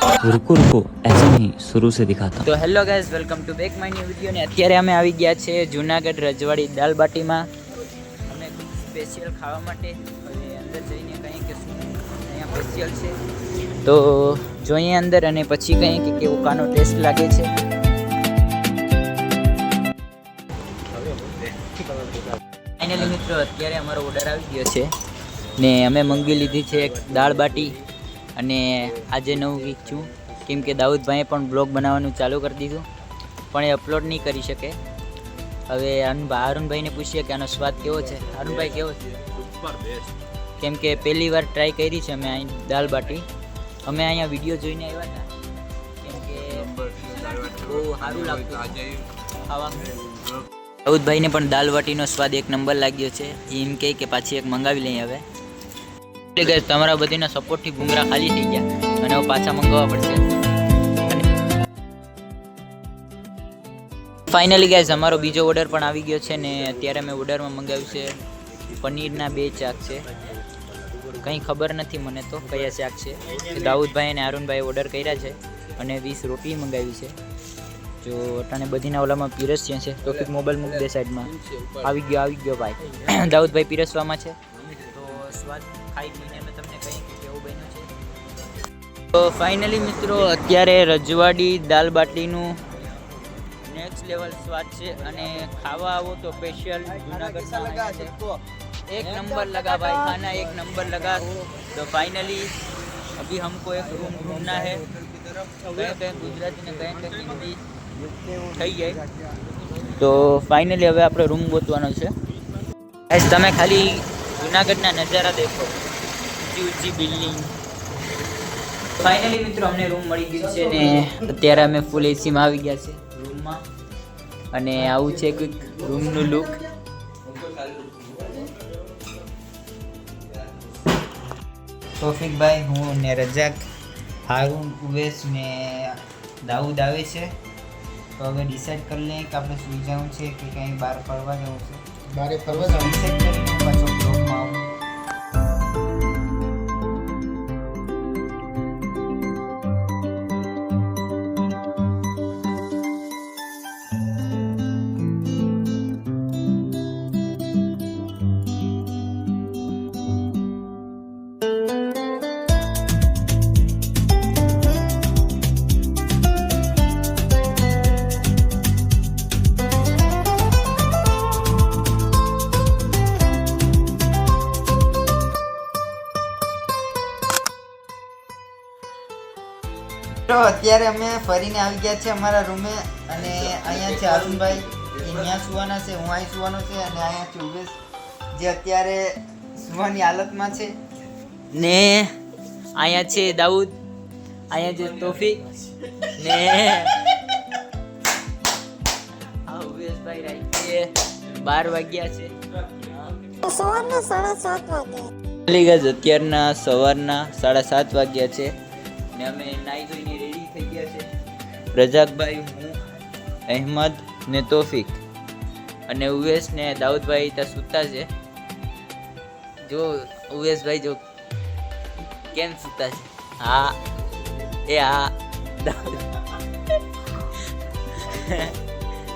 रुको रुको ऐसे नहीं शुरू से दिखाता। તો hello guys, welcome to back my new video. ને અત્યારે અમે આવી ગયા છે જુનાગઢ રજવાડી દાલ બાટીમાં. અમે સ્પેશિયલ ખાવા માટે હવે અંદર જઈને કહીએ કે શું અહીંયા સ્પેશિયલ છે, તો જોઈએ અંદર અને પછી કહીએ કે કેવો કાનો ટેસ્ટ લાગે છે. ફાઇનલી મિત્રો અત્યારે અમારો ઓર્ડર આવી ગયો છે ને અમે મંગાવી લીધી છે એક દાળ બાટી. અને આજે નવું વીક છું કેમ કે દાઉદભાઈએ પણ બ્લોગ બનાવવાનું ચાલુ કરી દીધું, પણ એ અપલોડ નહીં કરી શકે. હવે અરુણભાઈને પૂછીએ કે આનો સ્વાદ કેવો છે. અરુણભાઈ કેવો છે? કેમ કે પહેલી વાર ટ્રાય કરી છે અમે અહીં દાલ બાટી. અમે અહીંયા વિડીયો જોઈને આવ્યા હતા કેમ કે બહુ સારું લાગતું ખાવાનું. દાઉદભાઈને પણ દાલ બાટીનો સ્વાદ એક નંબર લાગ્યો છે. એમ કહે કે પાછી એક મંગાવી લઈએ. હવે એટલે તમારા બધીના સપોર્ટથી ભૂંગરા ખાલી થઈ ગયા અને હવે પાછા મંગાવવા પડશે. ફાઇનલી ગાઈઝ અમારો બીજો ઓર્ડર પણ આવી ગયો છે ને અત્યારે મેં ઓર્ડરમાં મંગાવ્યું છે પનીરના 2 ચાક છે. કંઈ ખબર નથી મને તો કયા ચાક છે. દાઉદભાઈ અને અરુણભાઈ ઓર્ડર કર્યા છે અને 20 રોટલી મંગાવી છે. જો અટાણે બધીના ઓલામાં પીરસ્યા છે. ટોપિક મોબાઈલ મૂક દે સાઈડમાં. આવી ગયો ભાઈ. દાઉદભાઈ પીરસવામાં છે તો સ્વાદ ખાઈ પીને અમે તમને કહીએ કે કેવું બન્યું છે. તો ફાઇનલી મિત્રો અત્યારે રજવાડી દાલ બાટીનું નેક્સ્ટ લેવલ સ્વાદ છે અને ખાવા આવો તો સ્પેશિયલ જૂનાગઢના છે. एक नंबर लगा भाई खाना, एक नंबर लगा. तो फाइनली अभी हमको एक रूम ढूंढना है. कहीं गुजराती ने कहीं हिंदी થઈ જાય. તો ફાઇનલી હવે આપણે રૂમ ગોતવાનો છે. તમે ખાલી જૂનાગઢના નજારા દેખો, ઊંચી ઊંચી બિલ્ડિંગ. ફાઇનલી મિત્રો અમને રૂમ મળી ગયું છે ને અત્યારે અમે ફૂલ એસીમાં આવી ગયા છે રૂમમાં. અને આવું છે કંઈક રૂમનું લુક. તોફિકભાઈ, હું ને રજાક, હારૂન, ઉવેશ ને દાઉદ આવે છે. તો હવે ડિસાઈડ કરી લઈએ કે આપણે સુઈ જવું છે કે કંઈ બહાર ફરવા જવું છે. બહાર ફરવા જવું ડિસાઈડ કરીને પાછો બ્લોગમાં આવું. તો અત્યારે અમે ફરીને આવી ગયા છે અમારા રૂમે અને અહીંયા છે અરુણભાઈ, અહીંયા સુવાના છે, હું અહીં સુવાનો છે અને અહીંયા છે ઉવેશ જે અત્યારે સુવાની હાલતમાં છે. ને અહીંયા છે દાઉદ, અહીંયા છે તોફિક ને ઉવેશભાઈ રાઈતે 12 વાગ્યા છે. સવારના 7:30 વાગ્યા. અત્યારના સવારના 7:30 વાગ્યા છે ને અમે નાઈ ધોઈને રેડી થઈ ગયા છે. રજાકભાઈ, હું, અહેમદ ને તોફિક અને ઉવેશ ને દાઉદભાઈ ત્યાં સૂતા છે. જો ઉવેશભાઈ જો કેમ સૂતા છે. હા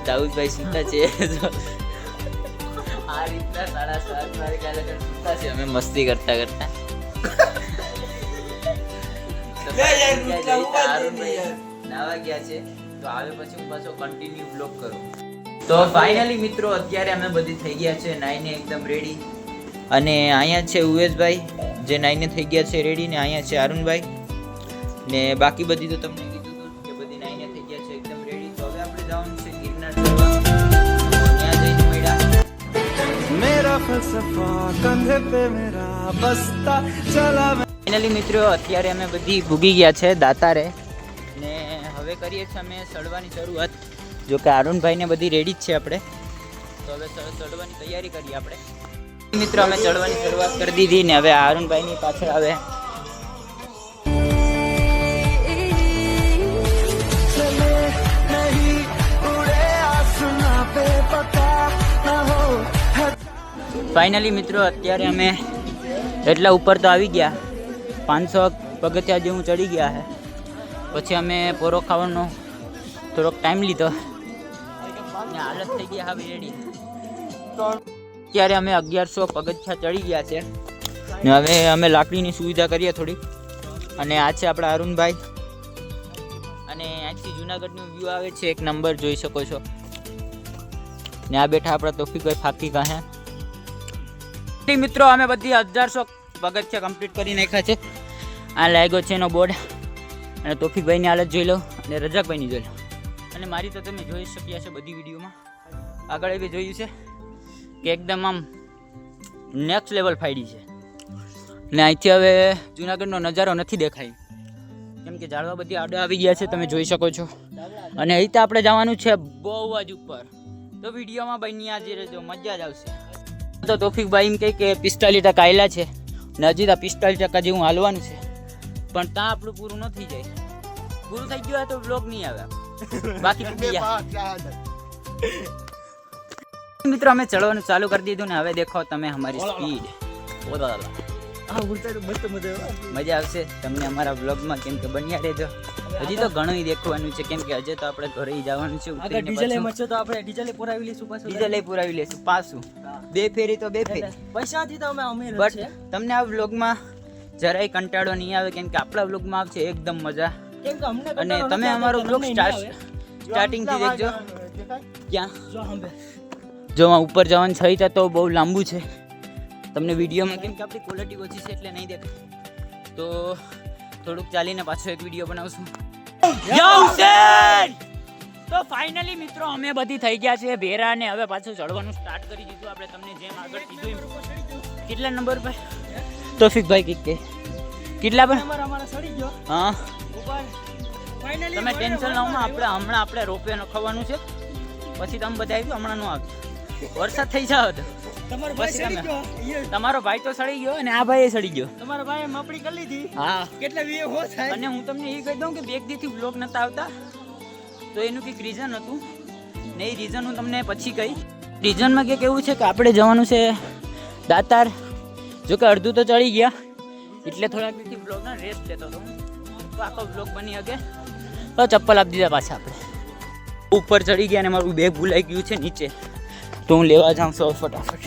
દાઉદભાઈ સૂતા છે. આ રીતના 7:30 વાગ્યા લગન સૂતા છે. અમે મસ્તી કરતા નાવા ગયા છે. તો આવે પછી હું પાછો કન્ટિન્યુ બ્લોગ કરું. તો ફાઇનલી મિત્રો અત્યારે અમે બધી થઈ ગયા છે નાઈને એકદમ રેડી. અને અહીંયા છે ઉવેશભાઈ જે નાઈને થઈ ગયા છે રેડી ને અહીંયા છે અરુણભાઈ ને બાકી બધી તો તમને કીધું હતું કે બધી નાઈને થઈ ગયા છે એકદમ રેડી. તો હવે આપણે જવાનું છે ગિરનાર ચડવા. ત્યાં જઈને મળ્યા મેરા ફલસફા કંધે પે મેરા બસતા ચલા. ફાઇનલી મિત્રો અત્યારે અમે બધી ભૂગી ગયા છે દાતારે ને હવે કરીએ છીએ અમે ચડવાની શરૂઆત. જો કે અરુણભાઈને બધી રેડી જ છે આપણે. તો હવે ચડવાની તૈયારી કરીએ આપણે. મિત્રો અમે ચડવાની શરૂઆત કરી દીધી ને હવે અરુણભાઈની પાછળ આવે. ફાઇનલી મિત્રો અત્યારે અમે એટલા ઉપર તો આવી ગયા, 500 પગથિયા જેવું ચડી ગયા છે પછી અમે પોરો ખાવાનો થોડોક ટાઈમ લીધો ને હાલત થઈ ગઈ હવે રેડી. અત્યારે અમે 1100 પગથિયા ચડી ગયા છે ને હવે અમે લાકડીની સુવિધા કરીએ થોડી. અને આ છે આપણા અરુણભાઈ અને અહીંથી જુનાગઢનું વ્યૂ આવે છે એક નંબર જોઈ શકો છો. ને આ બેઠા આપણા તોફિકભાઈ ફાકી કાહે. મિત્રો અમે બધી 1100 પગથિયા કમ્પ્લીટ કરી નાખ્યા છે. આ લાગ્યો છે એનો બોર્ડ અને તોફિકભાઈની હાલત જોઈ લો અને રજાકભાઈની જોઈ લો અને મારી તો તમે જોઈ શક્યા છે બધી વિડીયોમાં. આગળ એ બી જોયું છે કે એકદમ આમ નેક્સ્ટ લેવલ ફાઈડી છે. ને અહીંથી હવે જુનાગઢનો નજારો નથી દેખાય કેમ કે ઝાડવા બધી આડે આવી ગયા છે તમે જોઈ શકો છો. અને અહીં આપણે જવાનું છે બહુ જ ઉપર. તો વિડીયોમાં બની આજે રહેજો, મજા જ આવશે. તો તોફિકભાઈ એમ કહે કે 45% આવેલા છે ને હજી તો 45% જેવું હાલવાનું છે પણ ત્યાં આપણું પૂરું ન થઈ જાય. પૂરું થઈ ગયું હોય તો બ્લોગ નહીં આવે બાકી. મિત્રો અમે ચડવાનું ચાલુ કરી દીધું ને હવે દેખો તમે અમારી સ્પીડ. મજા આવશે તમને અમારા બ્લોગમાં કેમ કે બન્યા રહેજો. હજી તો ઘણું દેખવાનું છે કેમ કે હજે તો આપણે ઘરે જવાનું છે. ડીઝલ પુરાવી લેશું પાછું 2 ફેરી તો 2 ફેરી પૈસાથી તો અમે અમીર બટ તમને આ વ્લોગમાં જરાય કંટાળો નહીં આવે કેમ કે આપણા વ્લોગમાં આવશે એકદમ મજા. કેમ કે અમને અને તમે અમારો વ્લોગ સ્ટાર્ટિંગ થી દેખજો. ક્યાં જો ઉપર જવાનું છે તો બહુ લાંબુ છે તમને વિડીયોમાં કેમ કે આપણી ક્વોલિટી ઓછી છે એટલે નહીં દેખાય. તો થોડુંક ચાલીને પાછો એક વિડીયો બનાવશું. તો ફાઇનલી મિત્રો અમે બધી થઈ ગયા છે ભેરા ને હવે પાછું ચડવાનું સ્ટાર્ટ કરી દીધું. આપણે તમને જેમ આગળ કીધું કેટલા નંબર પર તોફિકભાઈ કે કેટલા પર હા તમે ટેન્શન લો માં આપણે રોપવે નખવાનું છે પછી તમે બધા આવ્યું હમણાં નો આવે વરસાદ થઈ જાવ તો તમારો ભાઈ તો સડી ગયો અને આ ભાઈ સડી ગયો. તમારો ભાઈ માપણી કરી લીધી. હા કેટલા વીએ હો થાય. અને હું તમને એ કહી દઉં કે 2 દિવસથી બ્લોગ નતા આવતા તો એનું કંઈક રીઝન હતું ને એ રીઝન હું તમને પછી કહી. રીઝનમાં કે કેવું છે કે આપણે જવાનું છે દાતાર. જો કે અડધું તો ચડી ગયા એટલે થોડાક દિવસથી બ્લોગનો રેસ્ટ લેતો હતો તો આખો બ્લોગ બની શકે તો ચપ્પલ આપી દીધા પાછા આપણે. ઉપર ચડી ગયા અને મારું બેગ ભૂલાઈ ગયું છે નીચે તો હું લેવા જાઉં છું ફટાફટ.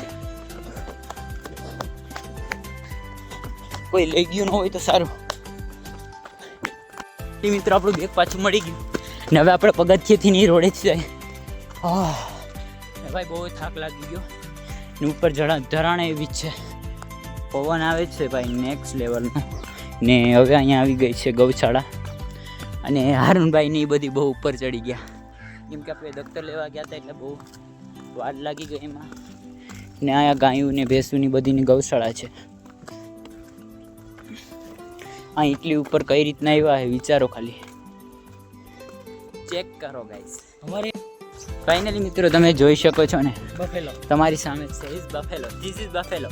કોઈ લઈ ગયું ન હોય તો સારું. મિત્રો આપણું બેગ પાછું મળી ગયું ને હવે આપણે પગથિયેથી નહીં રોડે જ જાય. ભાઈ બહુ થાક લાગી ગયો ને ઉપર ધરાણે એવી જ છે. પવન આવે છે ભાઈ નેક્સ્ટ લેવલનો. ને હવે અહીંયા આવી ગઈ છે ગૌશાળા અને હારુનભાઈ ને એ બધી બહુ ઉપર ચડી ગયા કેમ કે આપણે દફતર લેવા ગયા હતા એટલે બહુ વાર લાગી ગઈ એમાં. ને અહીંયા ગાયું ને ભેંસુની બધીની ગૌશાળા છે. આ એટલી ઉપર કઈ રીતના આવ્યા છે વિચારો ખાલી. ચેક કરો ગાઈસ. અમારે ફાઇનલી મિત્રો તમે જોઈ શકો છો ને બફેલો તમારી સામે છે is buffalo. This is buffalo.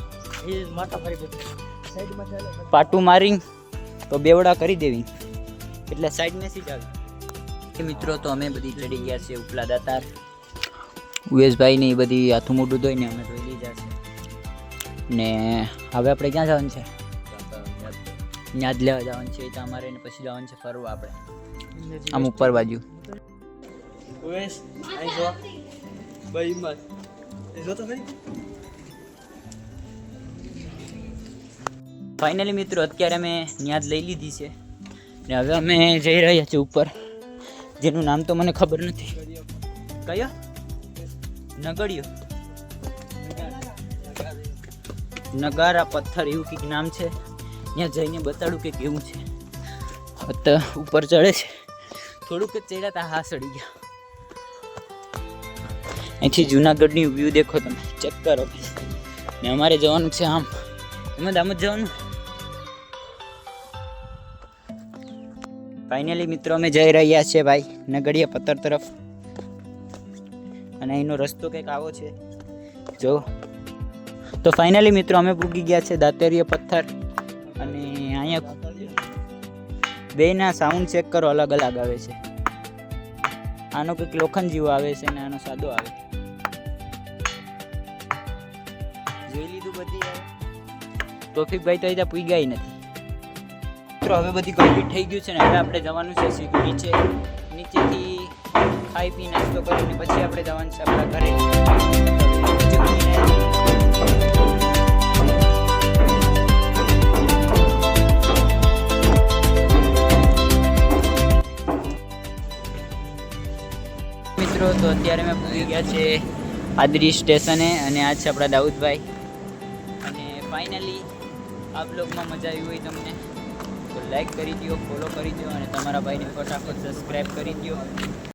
એ માથા ફરી સાઈડમાં ચાલે પાટું મારી તો બેવડા કરી દેવી એટલે સાઈડ મેસી જ આવી. મિત્રો તો અમે બધી ચડી ગયા છે ઉપલા દાતાર. ઉવેશભાઈ ને એ બધી હાથું મોઢું ધોઈને અમે ધોઈ લીધા છે ને હવે આપણે ક્યાં જવાનું છે? ત્યાં જ લેવા જવાનું છે. તો અમારે એને પછી જવાનું છે ફરવા આપણે આમ ઉપર બાજુ. ફાઇનલી મિત્રો અત્યારે અમે ન્યાદ લઈ લીધી છે ને હવે અમે જઈ રહ્યા છીએ ઉપર જેનું નામ તો મને ખબર નથી. કયો? નગડિયો નગારા પથ્થર એવું કંઈક નામ છે. ત્યાં જઈને બતાડું કે કેવું છે. તો ઉપર ચડે છે થોડુંક જ ચડ્યા હતા હા સડી ગયા. અહીંથી જુનાગઢની વ્યૂ દેખો તમે ચેક કરો ને અમારે જવાનું છે આમ આમ જ જવાનું. ફાઇનલી મિત્રો અમે જઈ રહ્યા છીએ ભાઈ નગડિયા પથ્થર તરફ અને અહીંનો રસ્તો કંઈક આવો છે જો. તો ફાઇનલી મિત્રો અમે પૂગી ગયા છે દાતરીય પથ્થર અને અહીંયા બેના સાઉન્ડ ચેક કરો અલગ અલગ આવે છે. આનો કંઈક લોખંડ જેવો આવે છે અને આનો સાદો આવે. જોઈ લીધું બધી. તોફિકભાઈ તો અહીંયા પૂગ્યા નથી. મિત્રો હવે બધી કમ્પ્લીટ થઈ ગયું છે ને હવે આપણે જવાનું છે સીધું નીચેથી ખાઈ પી નાસ્તો કરીને પછી આપણે જવાનું છે આપણા ઘરે. મિત્રો તો અત્યારે મેં પૂરી ગયા છે આદરી સ્ટેશને અને આ છે આપણા દાઉદભાઈ. અને ફાઇનલી આ બ્લોગમાં મજા આવી હોય તમને તો લાઈક કરી દો, ફોલો કરી દો અને તમારા ભાઈને ફટાફટ સબસ્ક્રાઈબ કરી દો.